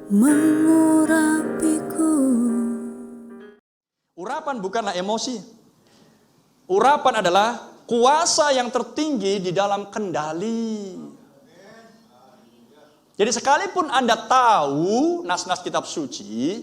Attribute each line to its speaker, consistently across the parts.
Speaker 1: mengurapiku.
Speaker 2: Urapan bukanlah emosi. Urapan adalah kuasa yang tertinggi di dalam kendali. Jadi sekalipun Anda tahu nas-nas kitab suci,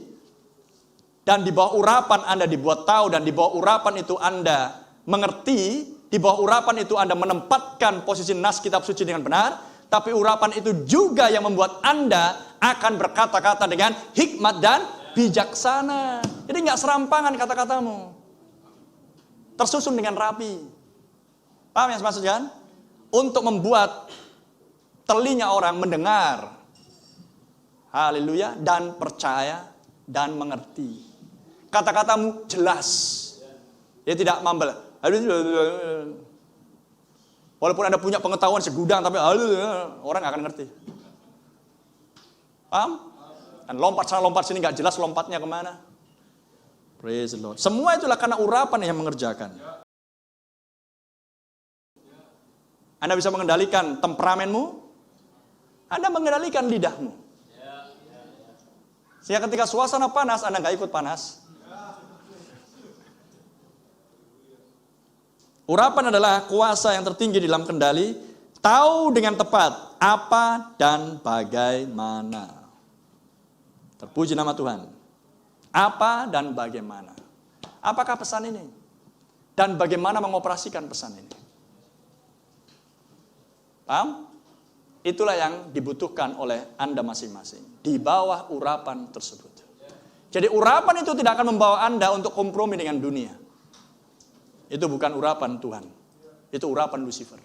Speaker 2: dan di bawah urapan Anda dibuat tahu, dan di bawah urapan itu Anda mengerti, di bawah urapan itu Anda menempatkan posisi nas kitab suci dengan benar, tapi urapan itu juga yang membuat Anda akan berkata-kata dengan hikmat dan bijaksana. Jadi nggak serampangan kata-katamu, tersusun dengan rapi. Paham yang saya maksud kan? Untuk membuat telinga orang mendengar, haleluya, dan percaya dan mengerti. Kata-katamu jelas. Dia tidak mambel. Walaupun Anda punya pengetahuan segudang, tapi orang akan ngerti. Paham? Dan lompat sana lompat sini nggak jelas lompatnya kemana. Praise the Lord. Semua itulah karena urapan yang mengerjakan. Anda bisa mengendalikan temperamenmu, Anda mengendalikan lidahmu. Sehingga ketika suasana panas, Anda nggak ikut panas. Urapan adalah kuasa yang tertinggi di dalam kendali, tahu dengan tepat apa dan bagaimana. Terpuji nama Tuhan. Apa dan bagaimana. Apakah pesan ini? Dan bagaimana mengoperasikan pesan ini? Paham? Itulah yang dibutuhkan oleh Anda masing-masing. Di bawah urapan tersebut. Jadi urapan itu tidak akan membawa Anda untuk kompromi dengan dunia. Itu bukan urapan Tuhan. Itu urapan Lucifer.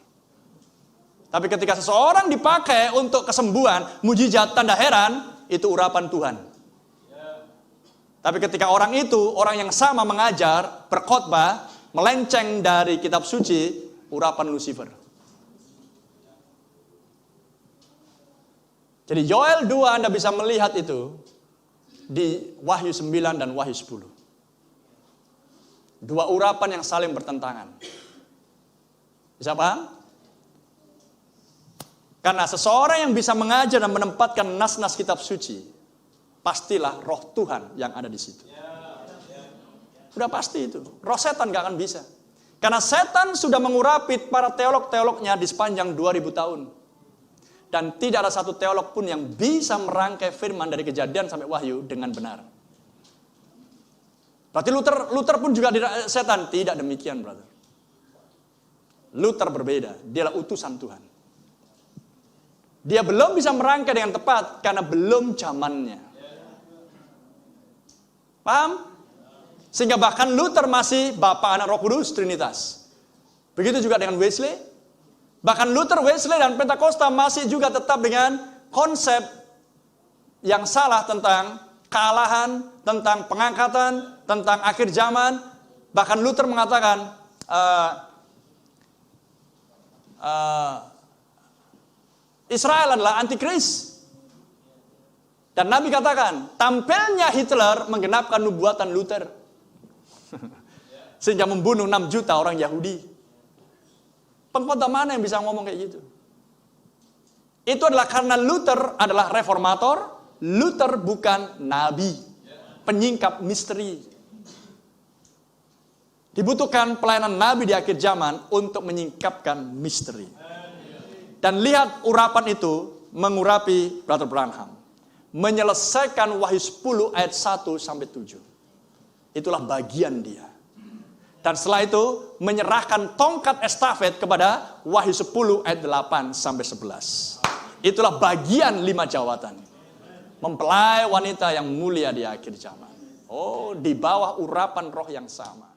Speaker 2: Tapi ketika seseorang dipakai untuk kesembuhan, mujizat, tanda heran, itu urapan Tuhan. Tapi ketika orang itu, orang yang sama mengajar, berkhotbah, melenceng dari kitab suci, urapan Lucifer. Jadi Yoel 2 Anda bisa melihat itu di Wahyu 9 dan Wahyu 10. Dua urapan yang saling bertentangan. Bisa paham? Karena seseorang yang bisa mengajar dan menempatkan nas-nas kitab suci, pastilah roh Tuhan yang ada di situ. Udah pasti itu. Roh setan gak akan bisa. Karena setan sudah mengurapi para teolog-teolognya di sepanjang 2000 tahun. Dan tidak ada satu teolog pun yang bisa merangkai firman dari Kejadian sampai Wahyu dengan benar. Berarti Luther pun juga setan. Tidak demikian, brother. Luther berbeda. Dialah utusan Tuhan. Dia belum bisa merangkai dengan tepat karena belum zamannya. Paham? Sehingga bahkan Luther masih Bapa, Anak, Roh Kudus, Trinitas. Begitu juga dengan Wesley. Bahkan Luther, Wesley, dan Pentakosta masih juga tetap dengan konsep yang salah tentang kealahan, tentang pengangkatan, tentang akhir zaman. Bahkan Luther mengatakan Israel adalah antikris. Dan Nabi katakan, tampilnya Hitler menggenapkan nubuatan Luther. Sehingga membunuh 6 juta orang Yahudi. Pengkhotbah mana yang bisa ngomong kayak gitu? Itu adalah karena Luther adalah reformator. Luther bukan nabi, penyingkap misteri. Dibutuhkan pelayanan nabi di akhir zaman untuk menyingkapkan misteri. Dan lihat urapan itu mengurapi Brother Branham. Menyelesaikan Wahyu 10 ayat 1 sampai 7. Itulah bagian dia. Dan setelah itu menyerahkan tongkat estafet kepada Wahyu 10 ayat 8 sampai 11. Itulah bagian 5 jawatan. Mempelai wanita yang mulia di akhir zaman. Oh, di bawah urapan roh yang sama.